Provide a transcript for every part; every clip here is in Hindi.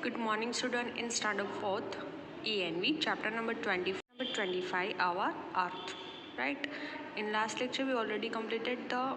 Good morning, student. In standard 4th ENV, chapter number 25, our Earth. Right? In last lecture, we already completed the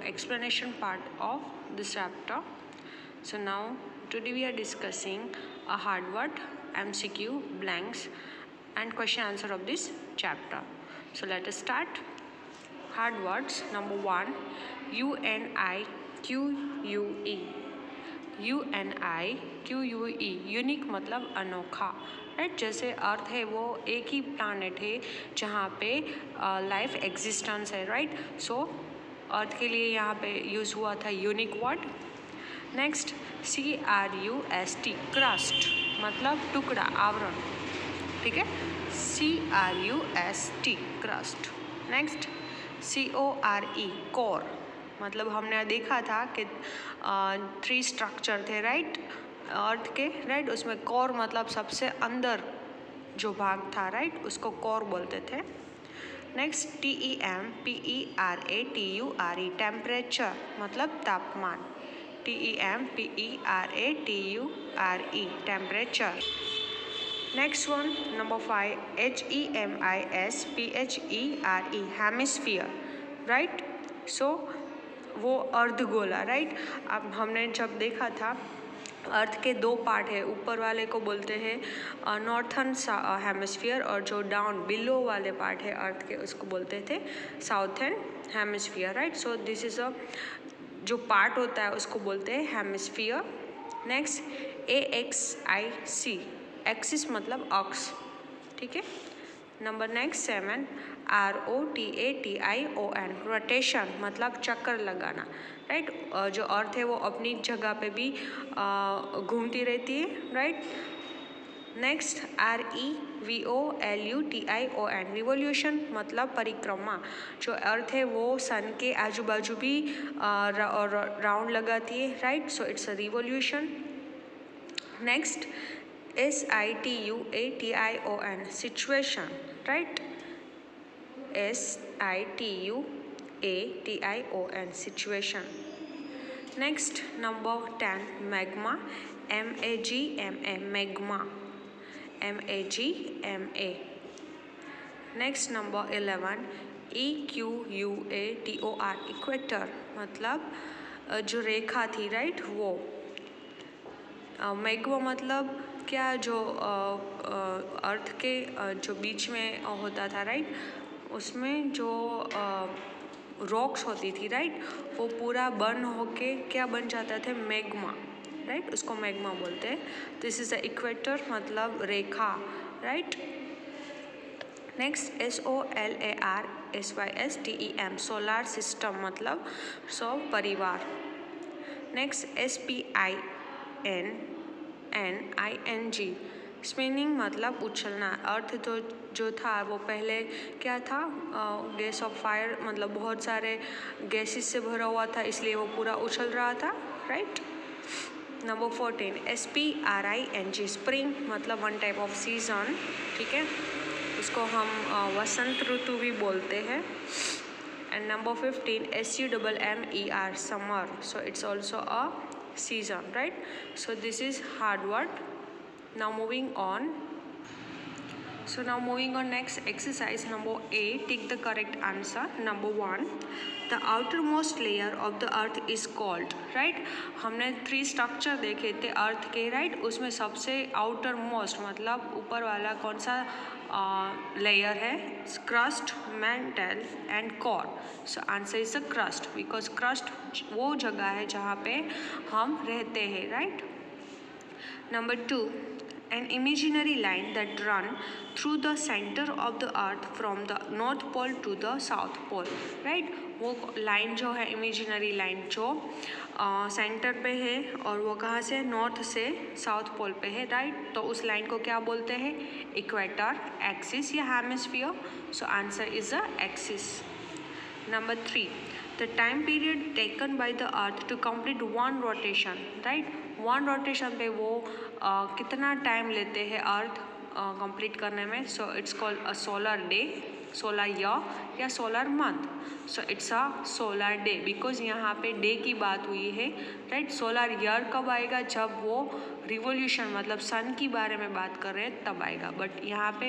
explanation part of this chapter. So now, today we are discussing a hard word, MCQ, blanks, and question answer of this chapter. So let us start. Hard words. Number 1, UNIQUE. UNIQUE unique मतलब अनोखा, राइट। जैसे अर्थ है वो एक ही प्लानट है जहाँ पे लाइफ एग्जिस्टेंस है, राइट। सो अर्थ के लिए यहाँ पे यूज़ हुआ था unique word. Next CRUST crust मतलब टुकड़ा, आवरण, ठीक है। CRUST crust. Next CORE core मतलब हमने देखा था कि 3 स्ट्रक्चर थे, राइट, अर्थ के, राइट। उसमें कोर मतलब सबसे अंदर जो भाग था, राइट, उसको कोर बोलते थे। नेक्स्ट TEMPERATURE टेम्परेचर मतलब तापमान। TEMPERATURE temperature. Next one number 5 HEMISPHERE hemisphere, right. So वो अर्धगोला, राइट। अब हमने जब देखा था अर्थ के 2 पार्ट है, ऊपर वाले को बोलते हैं नॉर्थन हेमिस्फीयर और जो डाउन बिलो वाले पार्ट है अर्थ के उसको बोलते थे southern hemisphere, right. So this is a जो पार्ट होता है उसको बोलते हैं हेमिस्फीयर। नेक्स्ट AXIC एक्सिस मतलब अक्स, ठीक है। नंबर नेक्स्ट 7 ROTATION रोटेशन मतलब चक्कर लगाना, राइट। जो अर्थ है वो अपनी जगह पे भी घूमती रहती है, राइट। नेक्स्ट REVOLUTION रिवोल्यूशन मतलब परिक्रमा। जो अर्थ है वो सन के आजू बाजू भी राउंड लगाती है, right. So it's a revolution. Next SITUATION situation, right. SITUATION situation. Next number 10 magma MAGMA magma MAGMA। Next number 11 EQUATOR equator मतलब जो रेखा थी, राइट, वो। मैग्मा मतलब क्या, जो अर्थ के जो बीच में होता था, राइट, उसमें जो रॉक्स होती थी, राइट, वो पूरा बर्न होके क्या बन जाता था, मैग्मा, राइट, उसको मैग्मा बोलते हैं। दिस इज द इक्वेटर मतलब रेखा, right. Next SOLARSYSTEM solar system मतलब सौ परिवार। नेक्स्ट SPINNING स्पिनिंग मतलब उछलना। अर्थ जो था वो पहले क्या था, गैस ऑफ फायर मतलब बहुत सारे गैसेस से भरा हुआ था, इसलिए वो पूरा उछल रहा था, राइट। नंबर 14 SPRING स्प्रिंग मतलब वन टाइप ऑफ सीजन, ठीक है, उसको हम वसंत ऋतु भी बोलते हैं। And number 15 SUMMER summer, so it's also a season, right? So this is hard word. Now moving on. So now moving on next exercise number 8. Take the correct answer. Number 1, the outermost layer of the earth is called, right? हमने 3 स्ट्रक्चर देखे थे अर्थ के, राइट। उसमें सबसे आउटर मोस्ट मतलब ऊपर वाला कौन सा लेयर है, crust, mental and core. So answer is the crust because crust वो जगह है जहाँ पे हम रहते हैं, right. Number 2, an imaginary line that run through the center of the earth from the north pole to the south pole, right? वो लाइन जो है इमेजिनरी लाइन जो सेंटर पे है और वो कहाँ से, नॉर्थ से साउथ पोल पे है, राइट। तो उस लाइन को क्या बोलते हैं, इक्वेटर, एक्सिस या hemisphere. So answer is a axis. Number 3, the time period taken by the earth to complete one rotation, right? One rotation पे वो कितना टाइम लेते हैं अर्थ कंप्लीट करने में। So it's called a solar day. Solar year या solar month. So it's a solar day because यहाँ पे डे की बात हुई है, राइट। सोलर ईयर कब आएगा, जब वो रिवोल्यूशन मतलब सन की बारे में बात कर रहे हैं तब आएगा। बट यहाँ पे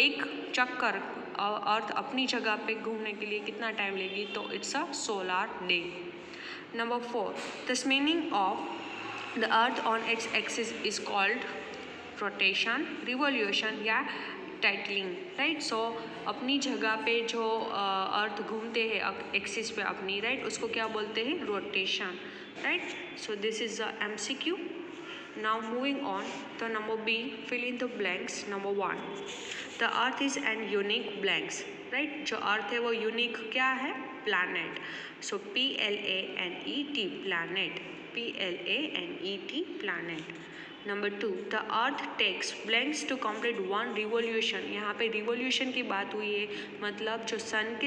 एक चक्कर अर्थ अपनी जगह पे घूमने के लिए कितना टाइम लेगी, तो it's a solar day. Number 4, the meaning of the earth on its axis is called rotation, revolution या टाइटलिंग, राइट। सो अपनी जगह पे जो अर्थ घूमते हैं एक्सिस पे अपनी, राइट, उसको क्या बोलते हैं, rotation, right. So this is the MCQ। Now moving on, तो number B, fill in the blanks. Number 1, the earth is an unique blanks, right. जो अर्थ है वो यूनिक क्या है, planet. So PLANET, planet, PLANET, planet. Number 2, the earth takes blanks to complete one revolution. यहाँ पे रिवोल्यूशन की बात हुई है, मतलब जो सन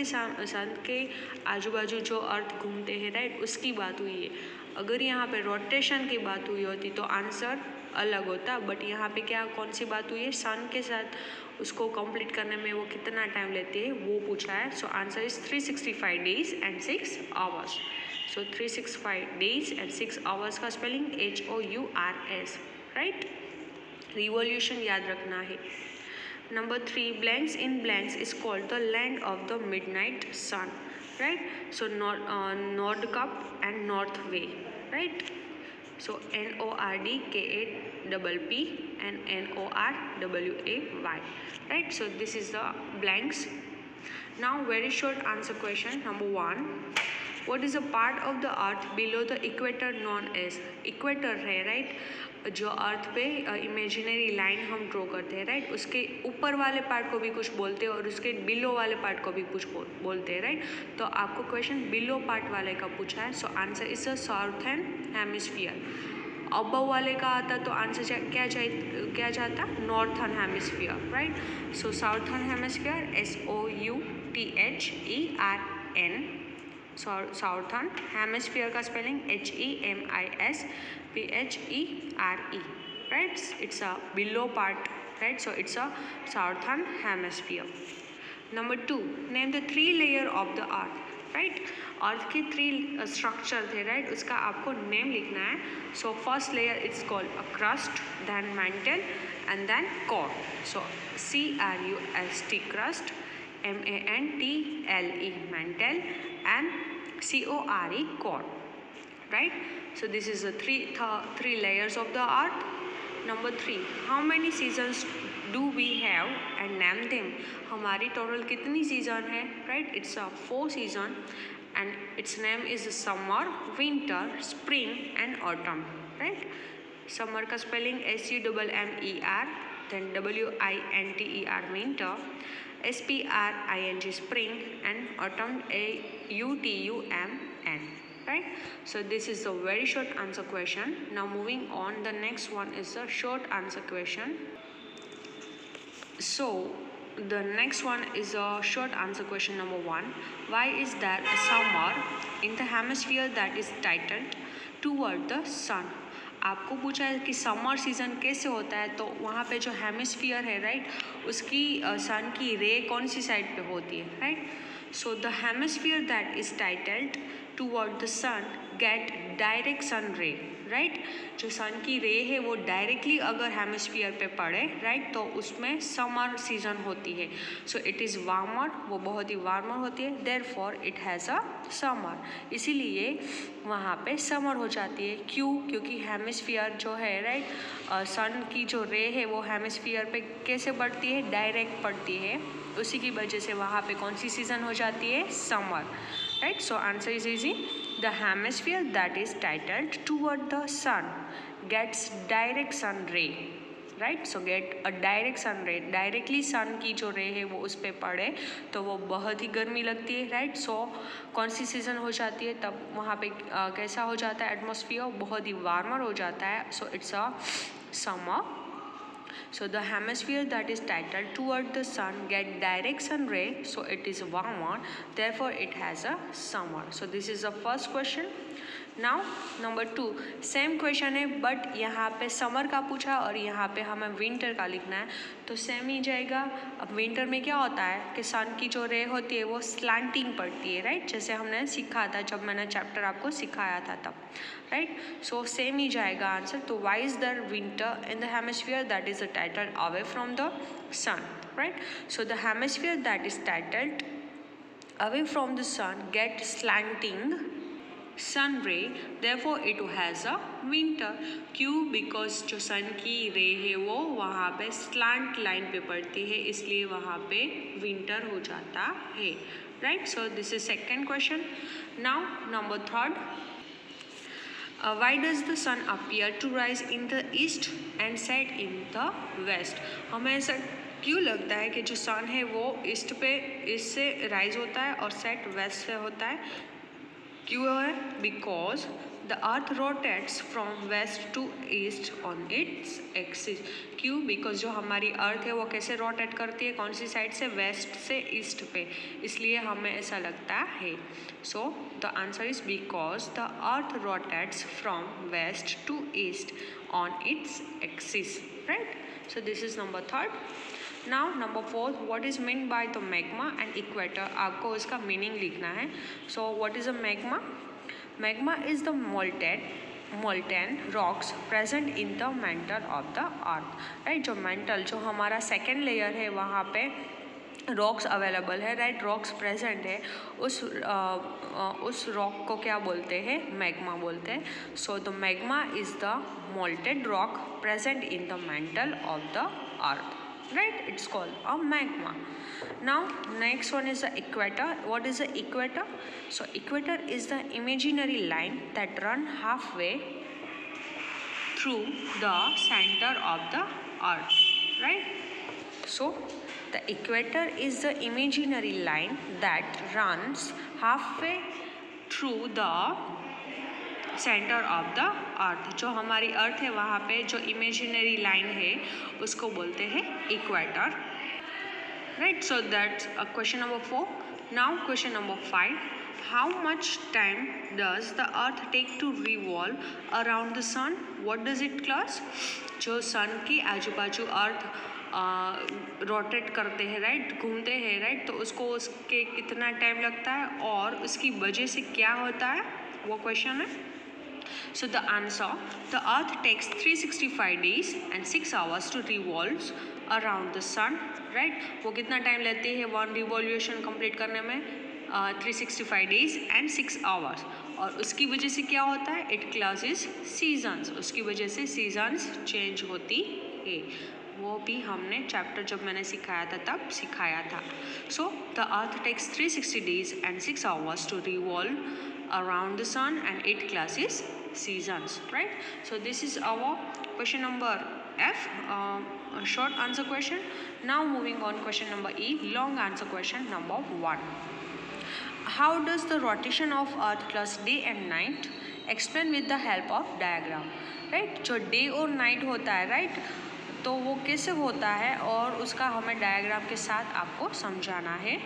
के आजू बाजू जो अर्थ घूमते हैं, राइट, उसकी बात हुई है। अगर यहाँ पे रोटेशन की बात हुई होती तो आंसर अलग होता, बट यहाँ पे क्या कौन सी बात हुई है, सन के साथ उसको कंप्लीट करने में वो कितना टाइम लेते हैं वो पूछा है। सो answer is 365 days and 6 hours। So 365 days and 6 hours का स्पेलिंग HOURS, राइट। रिवोल्यूशन याद रखना है। Number 3, blanks in blanks is called the land of the midnight sun, right. So Nordkapp and Norway, right. So NORDKAPP and NORWAY, right? So this is the blanks. Now very short answer question. Number 1, what is a part of the earth below the equator known as? Equator है, right? जो अर्थ पे इमेजिनरी लाइन हम ड्रॉ करते हैं, राइट, उसके ऊपर वाले पार्ट को भी कुछ बोलते हैं और उसके बिलो वाले पार्ट को भी कुछ बोलते हैं, राइट। तो आपको क्वेश्चन बिलो पार्ट वाले का पूछा है। सो answer is a southern hemisphere. Above वाले का आता तो आंसर क्या जाता, northern hemisphere, right. So southern hemisphere SOUTHERN, southern hemisphere का spelling HEMISPHERE, right? It's a below part, right? So it's a southern hemisphere. Number 2, name the 3 layer of the earth, right? अर्थ के 3 स्ट्रक्चर थे, राइट, उसका आपको नेम लिखना है। So first layer it's called a crust, then mantle and then core. So CRUST crust, MANTLE mantle and CORE core, right? So this is the three layers of the earth. Number 3, how many seasons do we have and name them? हमारी टोटल कितनी सीजन है, right? It's a 4 season and its name is summer, winter, spring and autumn, right? Summer का spelling SUMMER, then WINTER winter, SPRING spring and autumn AUTUMN, right? So this is a very short answer question. Now moving on, the next one is a short answer question. So the next one is a short answer question. Number 1, why is there a summer in the hemisphere that is titled toward the sun? आपको पूछा है कि समर सीजन कैसे होता है, तो वहाँ पे जो हेमिस्फीयर है, राइट, उसकी सन की रे कौन सी साइड पे होती है, right. So the hemisphere that is titled toward the sun get direct sun ray, right. जो सन की रे है वो डायरेक्टली अगर हेमिस्फीयर पे पड़े, राइट, तो उसमें समर सीजन होती है। सो इट इज़ वार्मर, वो बहुत ही वार्मर होती है, therefore it has a summer, इसीलिए वहाँ पे समर हो जाती है। क्यों? क्योंकि हेमिस्फीयर जो है, राइट, सन की जो रे है वो हेमिस्फीयर पे कैसे पड़ती है, डायरेक्ट पड़ती है, उसी की वजह से वहाँ पे कौन सी सीजन हो जाती है, summer, right. So answer is easy, the hemisphere that is titled toward the sun gets direct sun ray, right. So get a direct sun ray, directly सन की जो रे है वो उस पर पड़े तो वो बहुत ही गर्मी लगती है, राइट। सो कौन सी सीजन हो जाती है, तब वहाँ पे कैसा हो जाता है, एटमॉस्फेयर बहुत ही वार्मर हो जाता है। सो it's a summer. So the hemisphere that is titled toward the sun get direct sun ray, so it is warmer, therefore it has a summer. So this is the first question. Now number 2 same question है बट यहाँ पे समर का पूछा और यहाँ पे हमें विंटर का लिखना है, तो सेम ही जाएगा। अब विंटर में क्या होता है कि सन की जो रे होती है वो स्लैंटिंग पड़ती है, राइट, जैसे हमने सीखा था जब मैंने चैप्टर आपको सिखाया था तब, राइट। सो सेम ही जाएगा आंसर। तो why is the winter in the hemisphere that is the tilt away from the sun, right. So the hemisphere that is tilted away from the sun get slanting sun ray, therefore it has a winter। क्यों? बिकॉज जो सन की रे है वो वहाँ पे स्लांट लाइन पे पड़ती है, इसलिए वहाँ पे विंटर हो जाता है, right. So this is second question. Now number third, why does the sun appear to rise in the east and set in the west? हमें ऐसा क्यों लगता है कि जो सन है वो ईस्ट पे इससे राइज होता है और सेट वेस्ट से होता है? क्यों है? Because the earth rotates from west to east on its axis. क्यों? बिकॉज जो हमारी अर्थ है वो कैसे रोटेट करती है, कौन सी साइड से? वेस्ट से ईस्ट पे, इसलिए हमें ऐसा लगता है। So the answer is because the earth rotates from west to east on its axis, right. So this is number third. Now number fourth, what is mean by the magma and equator? आपको इसका मीनिंग लिखना है। So what is a magma? Magma is the molten rocks present in the mantle of the earth, right. जो mantle, जो हमारा सेकेंड लेयर है वहाँ पे रॉक्स अवेलेबल है, राइट, रॉक्स प्रेजेंट है, उस रॉक को क्या बोलते हैं? मैग्मा बोलते हैं। So the magma is the molten rock present in the mantle of the earth, right? It's called a magma. Now next one is the equator. What is the equator? So equator is the imaginary line that run halfway through the center of the earth, right? So the equator is the imaginary line that runs halfway through the centre of the अर्थ। जो हमारी अर्थ है वहाँ पे जो इमेजिनरी लाइन है उसको बोलते हैं equator, right. So that's question number 4। Now question number 5, how much time does the earth take to revolve around the sun? What does it class? जो सन के आजू बाजू अर्थ रोटेट करते हैं, राइट, घूमते हैं, राइट, तो उसको उसके कितना टाइम लगता है और उसकी वजह से क्या होता है, वो क्वेश्चन है। So the answer, the earth takes 365 days and 6 hours to revolve around the sun, right? वो कितना टाइम लेती है वन रिवॉल्यूशन कंप्लीट करने में? 365 days and 6 hours। और उसकी वजह से क्या होता है? इट क्लासेस सीजन्स, उसकी वजह से सीजन्स चेंज होती है। वो भी हमने चैप्टर जब मैंने सिखाया था तब सिखाया था। So the earth takes 360 days and 6 hours to revolve around the sun and 8 classes seasons, right? So this is our question number F, a short answer question. Now moving on question number E, long answer question number 1. How does the rotation of earth plus day and night? Explain with the help of diagram, right? जो day और night होता है, right, तो वो कैसे होता है और उसका हमें डायग्राम के साथ आपको समझाना है।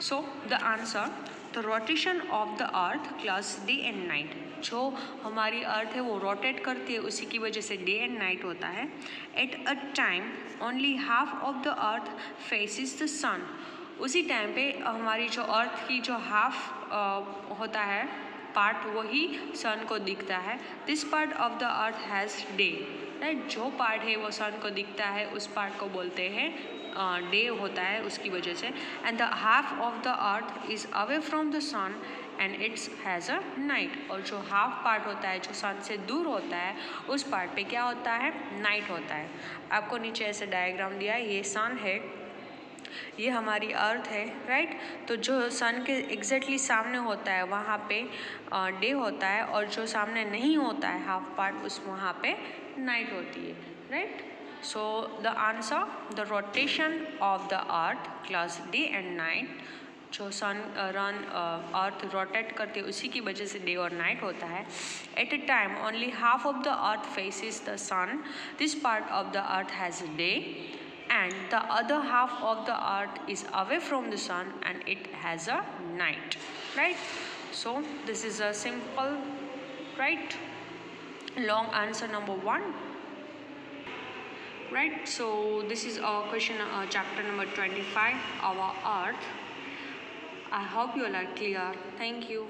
So the answer, the rotation of the earth plus day and night, जो हमारी अर्थ है वो रोटेट करती है, उसी की वजह से डे एंड नाइट होता है। At a time only half of the earth faces the sun, उसी टाइम पे हमारी जो अर्थ की जो हाफ होता है पार्ट वही सन को दिखता है। This part of the earth has day, right, जो पार्ट है वो सन को दिखता है उस पार्ट को बोलते हैं डे होता है उसकी वजह से। And the half of the earth is away from the sun and it's has a night, और जो हाफ पार्ट होता है जो सन से दूर होता है उस पार्ट पे क्या होता है? नाइट होता है। आपको नीचे ऐसे डायग्राम दिया है, ये सन है, ये हमारी अर्थ है, राइट, तो जो सन के एग्जैक्टली सामने होता है वहाँ पे डे होता है और जो सामने नहीं होता है हाफ पार्ट उस वहाँ पे नाइट होती है, right. So the answer, the rotation of the earth plus day and night, जो सन अर्थ रोटेट करते उसी की वजह से डे और नाइट होता है। At a time only half of the earth faces the sun, this part of the earth has day and the other half of the earth is away from the sun and it has a night, right? So this is a simple, right? Long answer number 1, right? So this is our question, chapter number 25, our earth. I hope you all are clear. Thank you.